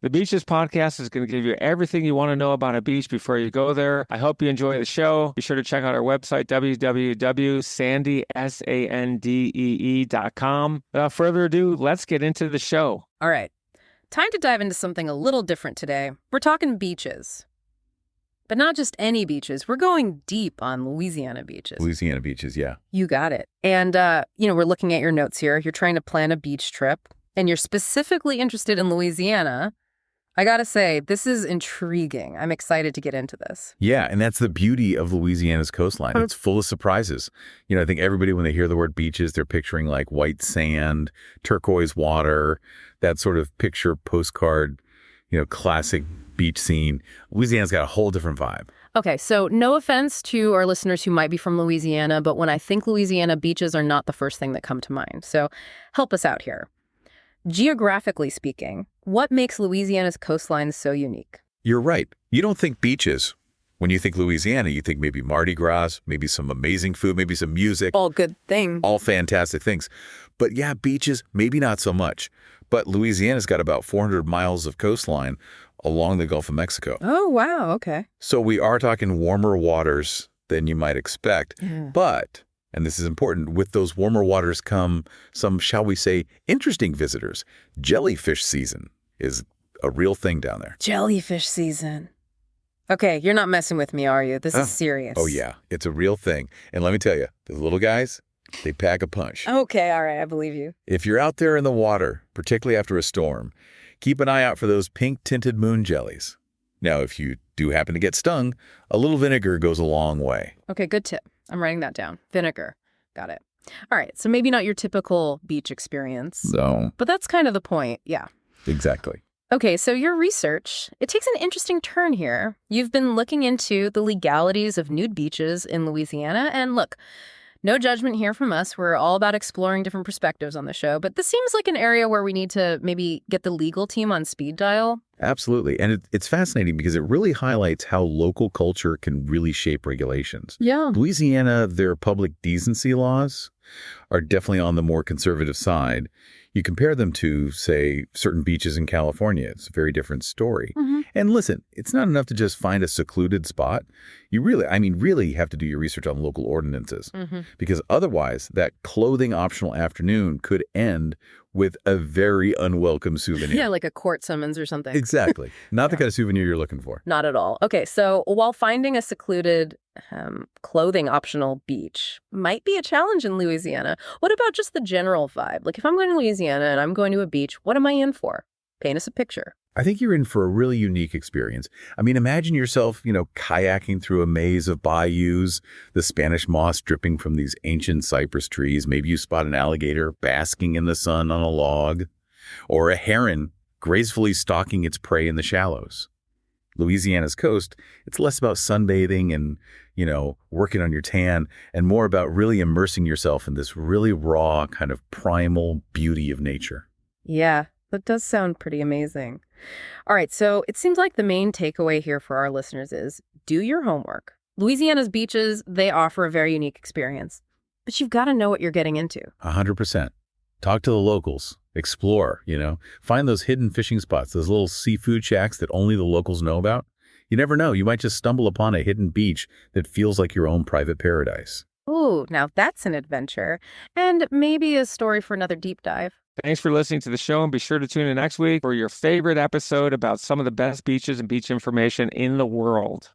The Beaches podcast is going to give you everything you want to know about a beach before you go there. I hope you enjoy the show. Be sure to check out our website, www.sandee.com. Without further ado, let's get into the show. All right. Time to dive into something a little different today. We're talking beaches. But not just any beaches. We're going deep on Louisiana beaches. Louisiana beaches, yeah. You got it. And, we're looking at your notes here. You're trying to plan a beach trip, and you're specifically interested in Louisiana. I gotta say, this is intriguing. I'm excited to get into this. Yeah, and that's the beauty of Louisiana's coastline. It's full of surprises. I think everybody, when they hear the word beaches, they're picturing like white sand, turquoise water, that sort of picture postcard, classic beach scene. Louisiana's got a whole different vibe. Okay, so no offense to our listeners who might be from Louisiana, but when I think Louisiana, beaches are not the first thing that come to mind. So help us out here. Geographically speaking, what makes Louisiana's coastline so unique? You're right. You don't think beaches. When you think Louisiana, you think maybe Mardi Gras, maybe some amazing food, maybe some music. All good things. All fantastic things. But yeah, beaches, maybe not so much. But Louisiana's got about 400 miles of coastline along the Gulf of Mexico. Oh, wow. Okay. So we are talking warmer waters than you might expect. Yeah. But, and this is important, with those warmer waters come some, shall we say, interesting visitors. Jellyfish season is a real thing down there. Jellyfish season. Okay, you're not messing with me, are you? This is serious. Oh, yeah. It's a real thing. And let me tell you, the little guys, they pack a punch. Okay, all right. I believe you. If you're out there in the water, particularly after a storm, keep an eye out for those pink-tinted moon jellies. Now, if you do happen to get stung, a little vinegar goes a long way. Okay, good tip. I'm writing that down. Vinegar. Got it. All right, so maybe not your typical beach experience. No. But that's kind of the point, yeah. Exactly. Okay, so your research, it takes an interesting turn here. You've been looking into the legalities of nude beaches in Louisiana, and look, no judgment here from us. We're all about exploring different perspectives on the show, but this seems like an area where we need to maybe get the legal team on speed dial. Absolutely. And it's fascinating because it really highlights how local culture can really shape regulations. Yeah. Louisiana, their public decency laws are definitely on the more conservative side. You compare them to, say, certain beaches in California. It's a very different story. Mm-hmm. And listen, it's not enough to just find a secluded spot. You really have to do your research on local ordinances. Mm-hmm. Because otherwise, that clothing optional afternoon could end with a very unwelcome souvenir. Yeah, like a court summons or something. Exactly. Not the kind of souvenir you're looking for. Not at all. Okay, so while finding a secluded clothing optional beach might be a challenge in Louisiana, what about just the general vibe? Like if I'm going to Louisiana and I'm going to a beach, what am I in for? Paint us a picture. I think you're in for a really unique experience. I mean, imagine yourself, kayaking through a maze of bayous, the Spanish moss dripping from these ancient cypress trees. Maybe you spot an alligator basking in the sun on a log, or a heron gracefully stalking its prey in the shallows. Louisiana's coast, it's less about sunbathing and, working on your tan, and more about really immersing yourself in this really raw kind of primal beauty of nature. Yeah, that does sound pretty amazing. All right, so it seems like the main takeaway here for our listeners is do your homework. Louisiana's beaches, they offer a very unique experience, but you've got to know what you're getting into. 100%. Talk to the locals. Explore, Find those hidden fishing spots, those little seafood shacks that only the locals know about. You never know. You might just stumble upon a hidden beach that feels like your own private paradise. Ooh, now that's an adventure. And maybe a story for another deep dive. Thanks for listening to the show, and be sure to tune in next week for your favorite episode about some of the best beaches and beach information in the world.